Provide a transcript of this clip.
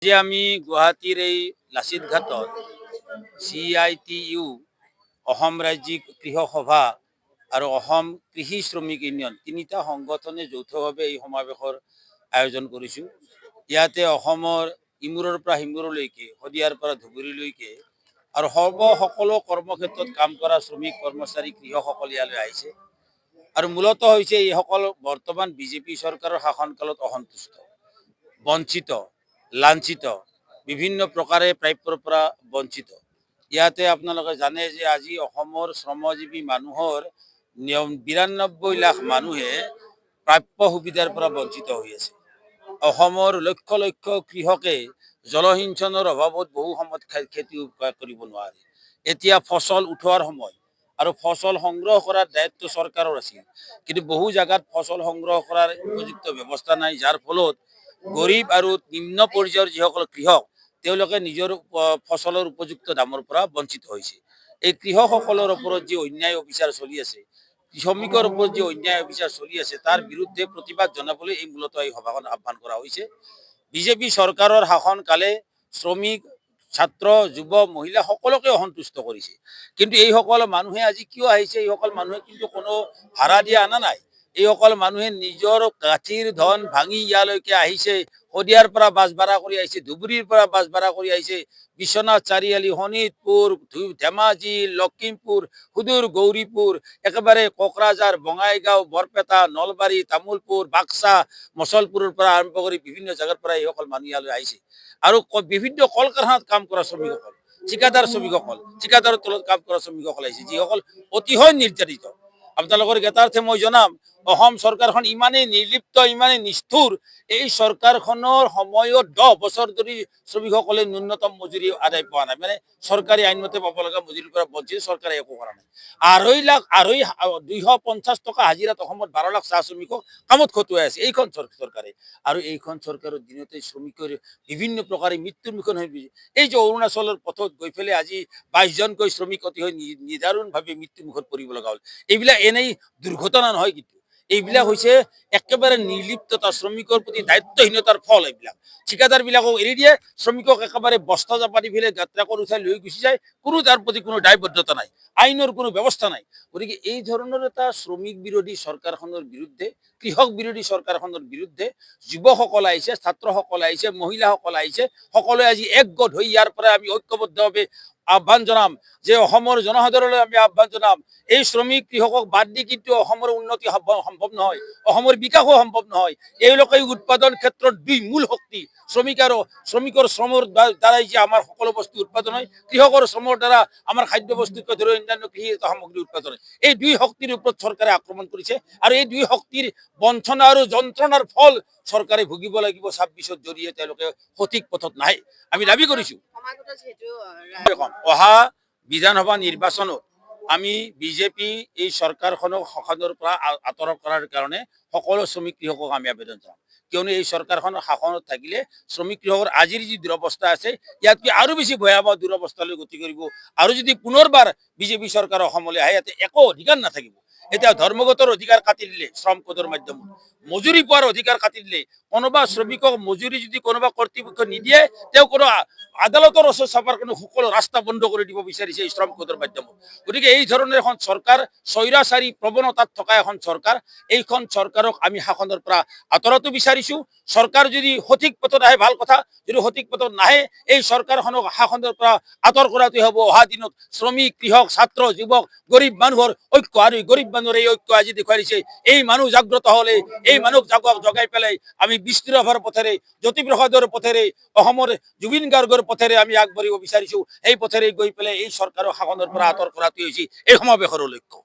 যে আমি গুৱাহাটীৰ এই লাচিত ঘাটত CITU অসম ৰাজ্যিক কৃষক সভা আৰু অসম কৃষি শ্ৰমিক ইউনিয়ন তিনিটা সংগঠনে যৌথভাৱে এই সমাৱেশৰ আয়োজন কৰিছোঁ। ইয়াতে অসমৰ ইমূৰৰ পৰা সিমূৰলৈকে শদিয়াৰ পৰা ধুবুৰীলৈকে আৰু সকলো কৰ্মক্ষেত্ৰত কাম কৰা শ্ৰমিক কৰ্মচাৰী কৃষকসকল ইয়ালৈ আহিছে আৰু মূলতঃ হৈছে এইসকল বৰ্তমান বিজেপি চৰকাৰৰ শাসনকালত অসন্তুষ্ট, বঞ্চিত, লাঞ্ছিত, বিভিন্ন প্ৰকাৰে প্ৰাপ্যৰ পৰা বঞ্চিত। ইয়াতে আপোনালোকে জানে যে আজি অসমৰ শ্ৰমজীৱী মানুহৰ ৯২ লাখ মানুহে প্ৰাপ্য সুবিধাৰ পৰা বঞ্চিত হৈ আছে। অসমৰ লক্ষ লক্ষ কৃষকে জলসিঞ্চনৰ অভাৱত বহু সময়ত খেতি কৰিব নোৱাৰে। এতিয়া ফচল উঠোৱাৰ সময় আৰু ফচল সংগ্ৰহ কৰাৰ দায়িত্ব চৰকাৰৰ আছিল, কিন্তু বহু জাগাত ফচল সংগ্ৰহ কৰাৰ উপযুক্ত ব্যৱস্থা নাই, যাৰ ফলত গৰীব আৰু নিম্ন পৰ্যায়ৰ যিসকল কৃষক তেওঁলোকে নিজৰ ফচলৰ উপযুক্ত দামৰ পৰা বঞ্চিত হৈছে। এই কৃষকসকলৰ ওপৰত যি অন্যায় অবিচাৰ চলি আছে, শ্ৰমিকৰ ওপৰত যি অন্যায় অবিচাৰ চলি আছে, তাৰ বিৰুদ্ধে প্ৰতিবাদ জনাবলৈ এই মূলতঃ এই সভাখন আহ্বান কৰা হৈছে। বিজেপি চৰকাৰৰ শাসনকালে শ্ৰমিক, ছাত্ৰ, যুৱ, মহিলা সকলোকে অসন্তুষ্ট কৰিছে, কিন্তু এইসকল মানুহে আজি কিয় আহিছে? এইসকল মানুহে কিন্তু কোনো ভাড়া দিয়া অনা নাই। এইসকল মানুহে নিজৰ গাঁঠিৰ ধন ভাঙি ইয়ালৈকে আহিছে। শদিয়াৰ পৰা বাছ ভাড়া কৰি আহিছে, ধুবুৰীৰ পৰা বাছ ভাড়া কৰি আহিছে, বিশ্বনাথ চাৰিআলি, শোণিতপুৰ, ধেমাজি, লখিমপুৰ, সুদূৰ গৌৰীপুৰ, একেবাৰে কোকৰাঝাৰ, বঙাইগাঁও, বৰপেটা, নলবাৰী, তামোলপুৰ, বাক্সা, মচলপুৰৰ পৰা আৰম্ভ কৰি বিভিন্ন জাগাৰ পৰা এইসকল মানুহ ইয়ালৈ আহিছে। আৰু বিভিন্ন কল কাৰখানাত কাম কৰা শ্ৰমিকসকল, ঠিকাদাৰ শ্ৰমিকসকল, ঠিকাদাৰৰ তলত কাম কৰা শ্ৰমিকসকল আহিছে, যিসকল অতিশয় নিৰ্যাতিত। আপোনালোকৰ জ্ঞাতাৰ্থে মই জনাম, অসম চৰকাৰখন ইমানেই নিৰ্লিপ্ত, ইমানেই নিষ্ঠুৰ, এই চৰকাৰখনৰ সময়ত 10 বছৰ ধৰি শ্ৰমিকসকলে ন্যূনতম মজুৰি আদায় পোৱা নাই, মানে চৰকাৰী আইনমতে পাব লগা মজুৰিৰ পৰা বঞ্চিত। চৰকাৰে একো কৰা নাই। 250 টকা হাজিৰাত অসমত 12 লাখ চাহ শ্ৰমিকক কামত খটুৱাই আছে এইখন চৰকাৰে। আৰু এইখন চৰকাৰৰ দিনতে শ্ৰমিকৰ বিভিন্ন প্ৰকাৰে মৃত্যুৰ মুখত হৈ গৈছে। এই যে অৰুণাচলৰ পথত গৈ পেলাই আজি 22 জনকৈ শ্ৰমিক অতি নিদাৰুণভাৱে মৃত্যুৰ মুখত পৰিব লগা হ'ল। এইবিলাক এনেই দুৰ্ঘটনা নহয়, কিন্তু এইবিলাক হৈছে একেবাৰে নিৰ্লিপ্ততা, শ্ৰমিকৰ প্ৰতি দায়িত্বহীনতাৰ ফল। এইবিলাক ঠিকাদাৰবিলাকক এৰি দিয়ে, শ্ৰমিকক একেবাৰে বস্তা জাপা দি পেলাই ট্ৰাকত উঠাই লৈ গুচি যায়। কোনো তাৰ প্ৰতি কোনো দায়বদ্ধতা নাই, আইনৰ কোনো ব্যৱস্থা নাই। গতিকে এই ধৰণৰ এটা শ্ৰমিক বিৰোধী চৰকাৰখনৰ বিৰুদ্ধে, কৃষক বিৰোধী চৰকাৰখনৰ বিৰুদ্ধে যুৱকসকল আহিছে, ছাত্ৰসকল আহিছে, মহিলাসকল আহিছে, সকলোৱে আজি একগোট হৈ ইয়াৰ পৰা আমি ঐক্যবদ্ধভাৱে আহ্বান জনাম যে অসমৰ জনসাধাৰণলৈ আমি আহ্বান জনাম, এই শ্ৰমিক কৃষকক বাদ দি কিন্তু অসমৰ উন্নতি সম্ভৱ নহয়, অসমৰ বিকাশো সম্ভৱ নহয়। এওঁলোকে উৎপাদন ক্ষেত্ৰত দুই মূল শক্তি, শ্ৰমিকৰ শ্ৰমৰ দ্বাৰাই যে আমাৰ সকলো বস্তু উৎপাদন হয়, কৃষকৰ শ্ৰমৰ দ্বাৰা আমাৰ খাদ্য বস্তুকে ধৰি অন্যান্য কৃষি সামগ্ৰী উৎপাদন হয়। এই দুই শক্তিৰ ওপৰত চৰকাৰে আক্ৰমণ কৰিছে, আৰু এই দুই শক্তিৰ বঞ্চনা আৰু যন্ত্ৰণাৰ ফল চৰকাৰে ভুগিব লাগিব। 26ৰ জৰিয়ে তেওঁলোকে সঠিক পথত নাহে। আমি দাবী কৰিছো অহা বিধানসভা নিৰ্বাচনত আমি বিজেপি এই চৰকাৰখনক শাসনৰ পৰা আঁতৰ কৰাৰ কাৰণে সকলো শ্ৰমিক কৃষকক আমি আবেদন জনাম, কিয়নো এই চৰকাৰখনৰ শাসনত থাকিলে শ্ৰমিক কৃষকৰ আজিৰ যি দুৰৱস্থা আছে, ইয়াতকৈ আৰু বেছি ভয়াৱহ দুৰৱস্থালৈ গতি কৰিব। আৰু যদি পুনৰবাৰ বিজেপি চৰকাৰ অসমলৈ আহে, ইয়াতে একো অধিকাৰ নাথাকিব। এতিয়া ধৰ্মগতৰ অধিকাৰ কাটি দিলে, শ্ৰম কোডৰ মাধ্যমত মজুৰি পোৱাৰ অধিকাৰ কাটি দিলে। কোনোবা শ্ৰমিকক মজুৰি যদি কোনোবা কৰ্তৃপক্ষ নিদিয়ে, তেওঁ কোনো আদালতৰ ওচৰ চাপাৰ কোনো সকলো ৰাস্তা বন্ধ কৰি দিব বিচাৰিছে এই শ্ৰম কোডৰ মাধ্যমত। গতিকে এই ধৰণৰ এখন চৰকাৰ, স্বৈৰাচাৰী প্ৰৱণতাত থকা এখন চৰকাৰ, এইখন চৰকাৰক আমি শাসনৰ পৰা আঁতৰাটো বিচাৰিছো। চৰকাৰ যদি সঠিক পথত আহে ভাল কথা, যদি সঠিক পথত নাহে এই চৰকাৰখনক শাসনৰ পৰা আঁতৰ কৰাটোৱে হ'ব অহা দিনত শ্ৰমিক, কৃষক, ছাত্ৰ, যুৱক, গৰীব মানুহৰ ঐক্য। আৰু গৰীব মানুহৰ এই ঐক্য আজি দেখুৱাই দিছে। এই মানুহ জাগ্ৰত হলে, এই মানুহ জগাই পেলাই আমি বিষ্ণু ৰাভাৰ পথেৰে, জ্যোতিপ্ৰসাদৰ পথেৰে, অসমৰ জুবিন গাৰ্গৰ পথেৰে আমি আগবাঢ়িব বিচাৰিছো। এই পথেৰে গৈ পেলাই এই চৰকাৰৰ শাসনৰ পৰা আঁতৰ কৰাটোৱে হৈছে এই সমাৱেশৰ লক্ষ্য।